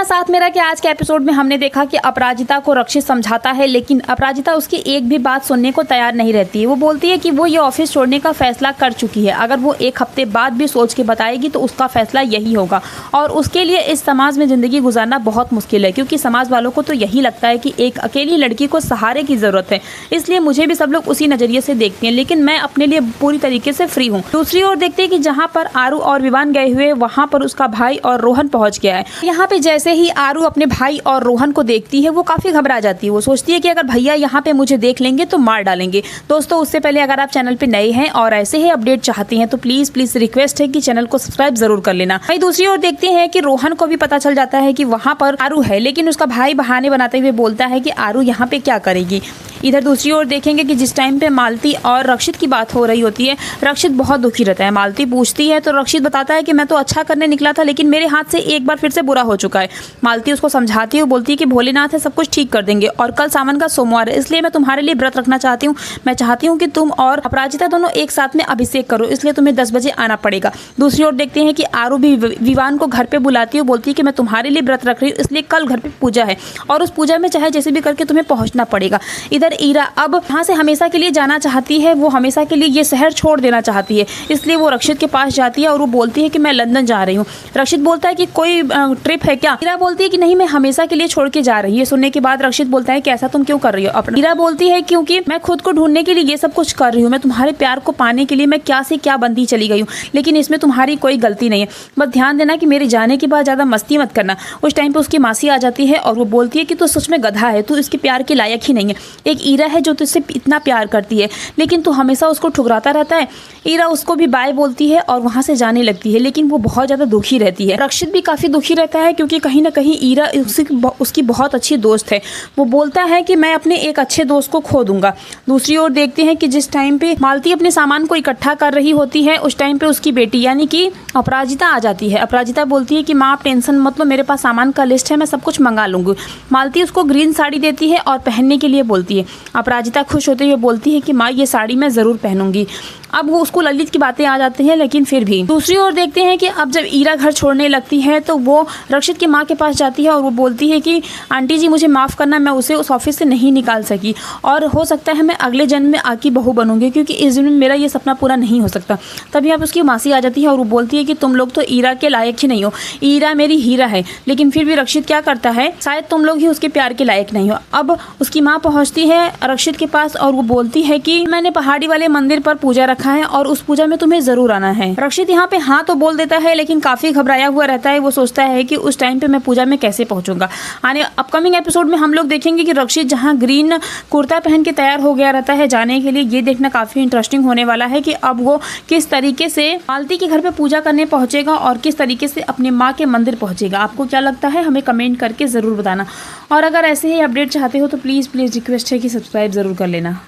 अपना साथ मेरा कि आज के एपिसोड में हमने देखा कि अपराजिता को रक्षित समझाता है, लेकिन अपराजिता उसकी एक भी बात सुनने को तैयार नहीं रहती है। वो बोलती है कि वो ये ऑफिस छोड़ने का फैसला कर चुकी है। अगर वो एक हफ्ते बाद भी सोच के बताएगी तो उसका फैसला यही होगा और उसके लिए इस समाज में ज़िंदगी गुजारना बहुत मुश्किल है, क्योंकि समाज वालों को तो यही लगता है कि एक अकेली लड़की को सहारे की ज़रूरत है। इसलिए मुझे भी सब लोग उसी नज़रिए से देखते हैं, लेकिन मैं अपने लिए पूरी तरीके से फ्री हूँ। दूसरी ओर देखते हैं कि जहाँ पर आरू और विवान गए हुए, वहाँ पर उसका भाई और रोहन पहुँच गया है। यहाँ पे जैसे ही आरू अपने भाई और रोहन को देखती है वो काफ़ी घबरा जाती है। वो सोचती है कि अगर भैया यहाँ पे मुझे देख लेंगे तो मार डालेंगे। दोस्तों, उससे पहले अगर आप चैनल पे नए हैं और ऐसे ही अपडेट चाहते हैं तो प्लीज़ रिक्वेस्ट है कि चैनल को सब्सक्राइब जरूर कर लेना। वहीं दूसरी ओर देखते हैं कि रोहन को भी पता चल जाता है कि वहाँ पर आरू है, लेकिन उसका भाई बहाने बनाते हुए बोलता है कि आरू यहाँ पे क्या करेगी। इधर दूसरी ओर देखेंगे कि जिस टाइम पे मालती और रक्षित की बात हो रही होती है, रक्षित बहुत दुखी रहता है। मालती पूछती है तो रक्षित बताता है कि मैं तो अच्छा करने निकला था, लेकिन मेरे हाथ से एक बार फिर से बुरा हो चुका है। मालती उसको समझाती है, बोलती है कि भोलेनाथ है, सब कुछ ठीक कर देंगे और कल सावन का सोमवार है, इसलिए मैं तुम्हारे लिए व्रत रखना चाहती हूँ। मैं चाहती हूँ कि तुम और अपराजिता दोनों एक साथ में अभिषेक करो, इसलिए तुम्हें 10 बजे आना पड़ेगा। दूसरी ओर देखते हैं कि आरू भी विवान को घर पे बुलाती है, बोलती है कि मैं तुम्हारे लिए व्रत रख रही हूँ, इसलिए कल घर पे पूजा है और उस पूजा में चाहे जैसे भी करके तुम्हें पहुंचना पड़ेगा। इधर ईरा अब यहाँ से हमेशा के लिए जाना चाहती है, वो हमेशा के लिए ये शहर छोड़ देना चाहती है, इसलिए वो रक्षित के पास जाती है और वो बोलती है कि मैं लंदन जा रही हूँ। रक्षित बोलता है कि कोई ट्रिप है क्या? ईरा बोलती है कि नहीं, मैं हमेशा के लिए छोड़ के जा रही है। सुनने के बाद रक्षित बोलता है कि ऐसा तुम क्यों कर रही हो? ईरा बोलती है क्योंकि मैं खुद को ढूंढने के लिए ये सब कुछ कर रही हूँ, मैं तुम्हारे प्यार को पाने के लिए मैं क्या से क्या बनती चली गई हूँ, लेकिन इसमें तुम्हारी कोई गलती नहीं है। बस ध्यान देना कि मेरे जाने के बाद ज्यादा मस्ती मत करना। उस टाइम पे उसकी मासी आ जाती है और वो बोलती है कि तू सच में गधा है, तू इसके प्यार के लायक ही नहीं है। एक ईरा है जो तुझसे इतना प्यार करती है, लेकिन तू हमेशा उसको ठुकराता रहता है। ईरा उसको भी बाय बोलती है और वहां से जाने लगती है, लेकिन वो बहुत ज्यादा दुखी रहती है। रक्षित भी काफी दुखी रहता है, क्योंकि कहीं ना कहीं ईरा उसकी बहुत अच्छी दोस्त है। वो बोलता है कि मैं अपने एक अच्छे दोस्त को खो दूंगा। दूसरी ओर देखते हैं कि जिस टाइम पे मालती अपने सामान को इकट्ठा कर रही होती है, उस टाइम पे उसकी बेटी यानी कि अपराजिता आ जाती है। अपराजिता बोलती है कि माँ आप टेंशन मत लो, मेरे पास सामान का लिस्ट है, मैं सब कुछ मंगा लूंगी। मालती उसको ग्रीन साड़ी देती है और पहनने के लिए बोलती है। अपराजिता खुश होते हुए बोलती है कि माँ ये साड़ी मैं ज़रूर पहनूंगी। अब वो उसको ललित की बातें आ जाती हैं, लेकिन फिर भी दूसरी ओर देखते हैं कि अब जब ईरा घर छोड़ने लगती है तो वो रक्षित की माँ के पास जाती है और वो बोलती है कि आंटी जी मुझे माफ़ करना, मैं उसे उस ऑफिस से नहीं निकाल सकी और हो सकता है मैं अगले जन्म में आकी बहू बनूंगी, क्योंकि इस जन्म में मेरा ये सपना पूरा नहीं हो सकता। तभी अब उसकी मासी आ जाती है और वो बोलती है कि तुम लोग तो ईरा के लायक ही नहीं हो, ईरा मेरी हीरा है। लेकिन फिर भी रक्षित क्या करता है, शायद तुम लोग ही उसके प्यार के लायक नहीं हो। अब उसकी माँ पहुँचती है रक्षित के पास और वो बोलती है कि मैंने पहाड़ी वाले मंदिर पर पूजा रखा है और उस पूजा में तुम्हें जरूर आना है। रक्षित यहाँ पे हाँ तो बोल देता है, लेकिन काफी घबराया हुआ रहता है। वो सोचता है कि उस टाइम पे मैं पूजा में कैसे पहुंचूंगा। आने अपकमिंग एपिसोड में हम लोग देखेंगे कि रक्षित जहाँ ग्रीन कुर्ता पहन के तैयार हो गया रहता है जाने के लिए, ये देखना काफी इंटरेस्टिंग होने वाला है कि अब वो किस तरीके से मालती के घर पे पूजा करने पहुंचेगा और किस तरीके से अपने माँ के मंदिर पहुंचेगा। आपको क्या लगता है हमें कमेंट करके जरूर बताना, और अगर ऐसे ही अपडेट चाहते हो तो प्लीज रिक्वेस्ट है कि सब्सक्राइब जरूर कर लेना।